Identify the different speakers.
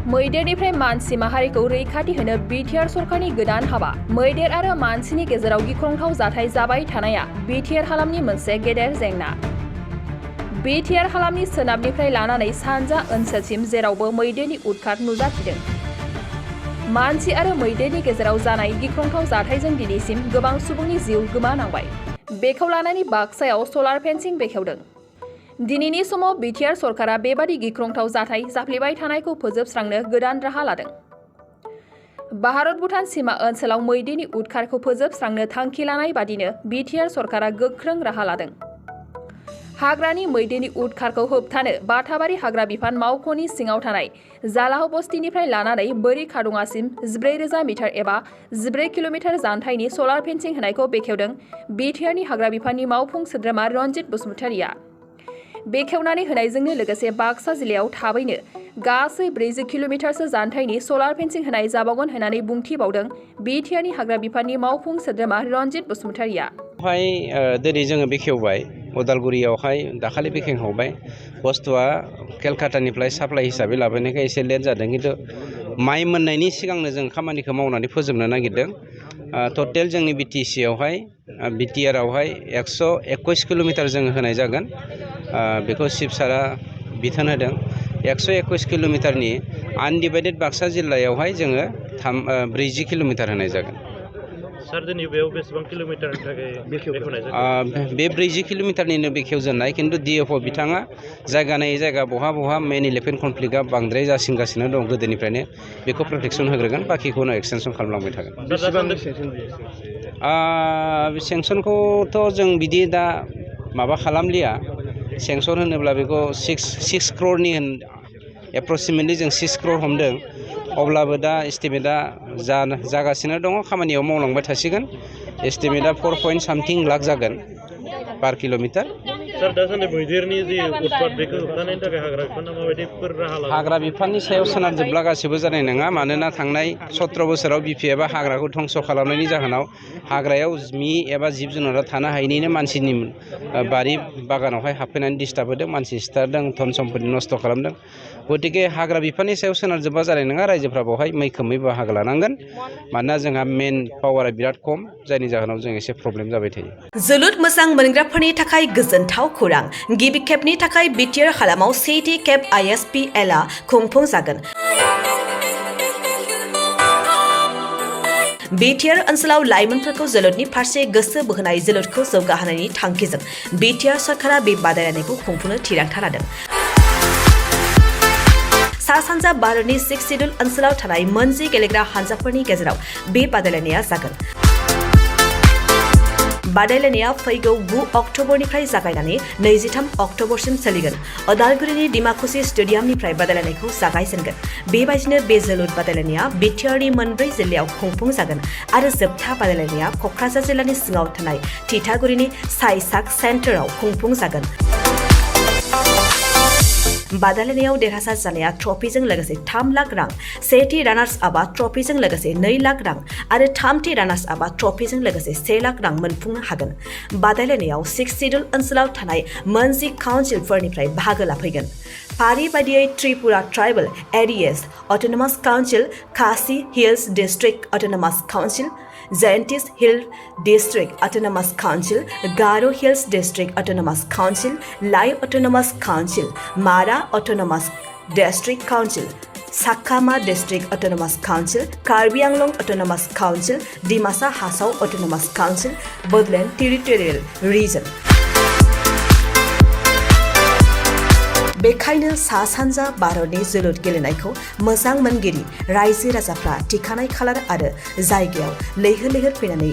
Speaker 1: मैदेरनिफ्राय मानसि माहारिखौ रैखाथि होनो बिटिआर सरकारनि गोदान हाबा। मैदेर आरो मानसिनि गेजेराव गिख्रंथाव जाथाय जाबाय थानाया बिटिआर हालामनि मोनसे गेदेर जेंना। बिटिआर हालामनि सोनाबनिफ्राय लानानै सानजा ओनसोलसिम जेरावबो मैदेरनि उदखार नुजाथिदों। मानसि आरो मैदेरनि गेजेराव जानाय गिख्रंथाव जाथायजों दिनैसिम गोबां सुबुंनि जिउ गोमानांबाय। बेखौ लानानै बाक्सायाव सलार फेन्सिं बेखेवदों। दिनैनि समाव बिटिआर सरकारा बेबादि गिख्रंथाव जाथाय जाफ्लेबाय थानायखौ फोजोबस्रांनो गोदान राहा लादों। भारत भुटान सीमा ओनसोलाव मैदेरनि उदखारखौ फोजोबस्रांनो थांखि लानाय बादिनो बिटिआर सरकारा गोख्रों राहा लादों। हाग्रानि मैदेरनि उदखारखौ होबथानो बाथाबारि हाग्रा बिफान मावख'नि सिङाव थानाय जालाह बस्तिनिफ्राय लानानै बोरि खादुङासिम 14,000 मिटार एबा 14 किल'मिटार जानथायनि सलार फेन्सिं होनायखौ बेखेवदों बिटिआरनि हाग्रा बिफाननि मावफुं सोद्रोमा रनजित बसुमतारिया। बेखेवनानै होनायजोंनो लोगोसे बाक्सा जिल्लायाव थाबैनो गासै 40 किल'मिटारसो जानथायनि सलार फेन्सिं होनाय जाबावगोन होननानै बुंथिबावदों बिटिआरनि हाग्रा बिफाननि मावफुं सोद्रोमा रनजित बसुमतारिया।
Speaker 2: दिनै जोङो बेखेवबाय उदालगुरियावहाय दाखालि बेखेवबाय बुस्थुआ केलकातानिफ्राय साप्लाइ हिसाबै लाबोनायखाय एसे लेट जादों, खिन्थु माइ मोननायनि सिगांनो जों खामानिखौ मावनानै फोजोबनो नागिरदों। टटेल जोंनि बिटिसियावहाय बिटिआरआवहाय 121 किल'मिटार जोङो होनाय जागोन। बेखौ चिफ सारा बिथोन होदों। 121 किल'मिटारनि आनडिभाइडेड बाक्सा जिल्लायावहाय जोङो 40 किल'मिटार होनाय जागोन।
Speaker 3: सार दिनै बेयाव बेसेबां किल'मिटारनि थाखाय बेखेवनाय जागोन?
Speaker 2: बे 40 किल'मिटारनिनो बेखेवजेननाय, खिन्थु डिएफअ बिथाङा जायगा नायै जायगा बहा मेन इलेफेन्ट कनफ्लिक्टआ बांद्राय जासिनगासिनो दं गोदोनिफ्रायनो, बेखौ प्रटेक्सन होग्रोगोन, बाखिखौ उनाव एक्सटेनसन खालामलांबाय थागोन। सेंसनखौथ' जों बिदि दा माबा खालामलिया। सेंसन होनोब्ला बेखौ 6 क्र'रनि एप्रक्सिमेटलि जों 6 क्र'र हमदों। अब्लाबो दा एस्टिमेटआ जागासिनो दङ, खामानियाव मावलांबाय थासिगोन। एस्टिमेटआ 4 something लाख जागोन पार किल'मिटार।
Speaker 3: सार दासान्दि मैदेरनि जि उतपात बेखौ होबथानायनि थाखाय हाग्रा बिफाना माबायदिफोर राहा लादों?
Speaker 2: हाग्रा बिफाननि सायाव सोनारजोबब्ला गासिबो जानाय नङा, मानोना थांनाय 17 बोसोराव बिपिएफआ हाग्राखौ धंस' खालामनायनि जाहोनाव हाग्रायाव एबा जिब जुनारा थानो हायैनिनो मानसिनि बारि बागानावहाय हाबफैनानै डिस्टार्ब होदों, मानसि सिथारदों, धन सम्पति नस्थ' खालामदों। गतिके हाग्रा बिफाननि सायाव सोनारजोबबा जानाय नङा, रायजोफ्रा बेवहाय मैखोमै बाहागो लानांगोन। मानोना जोंहा मेन पावारा बिराद खम, जायनि जाहोनाव जों एसे प्रब्लेम जाबाय थायो।
Speaker 4: जोलुर मोजां मोनग्राफोरनि थाखाय गोजोनथाव खौरां। गिबि खेबनि थाखाय बिटिआर हालामाव सेथि खेब ISPLआ खुंफुंजागोन। बिटिआर ओनसोलाव लाइमोनफोरखौ जोलुरनि फारसे गोसो बोहोनाय, जोलुरखौ जौगाहोनायनि थांखिजों बिटिआर सरकारा बे बादायलायनायखौ खुंफुंनो थिरांथा लादों। सा-सानजा भारतनि 6 सिडुल ओनसोलाव थानाय मोनजि गेलेग्रा हानजाफोरनि गेजेराव बे बादायलायनाया जागोन। बादायलायनाया फैगौ 9 अक्ट'बरनिफ्राय जागायनानै 23 अक्ट'बरसिम सोलिगोन। उदालगुरिनि डिमाकुसि स्टेडियामनिफ्राय बादायलायनायखौ जागायजेनगोन। बेबायदिनो बे जोलुर बादायलायनाया बिटिआरनि मोनब्रै जिल्लायाव खुंफुंजागोन आरो जोबथा बादायलायनाया क'क्राझार जिल्लानि सिङाव थानाय थिथागुरिनि साइसाक सेन्टाराव खुंफुंजागोन। बादायलायनायाव देरहासार जानाया ट्रफिजों लोगोसे 3 लाख रां, सेथि रानार्स आपआ ट्रफिजों लोगोसे 2 लाख रां आरो थामथि रानार्स आपआ ट्रफिजों लोगोसे 1 लाख रां मोनफुंनो हागोन। बादायलायनायाव 6 सिडुल ओनसोलाव थानाय मोनजि काउन्सिलफोरनिफ्राय बाहागो लाफैगोन। फारि बायदियै Tripura tribal areas autonomous council, Khasi hills district autonomous council, Jaintias hill district autonomous council, Garo hills district autonomous council, Lai autonomous council, Mara autonomous district council, Chakma district autonomous council, Karbi Anglong autonomous council, Dimasa Hasao autonomous council, Bodoland territorial region. बेखायनो सा-सानजा भारतनि जोलुर गेलेनायखौ मोजां मोनगिरि रायजो राजाफ्रा थिखानाय खालार आरो जायगायाव लैहोर लैहोर फैनानै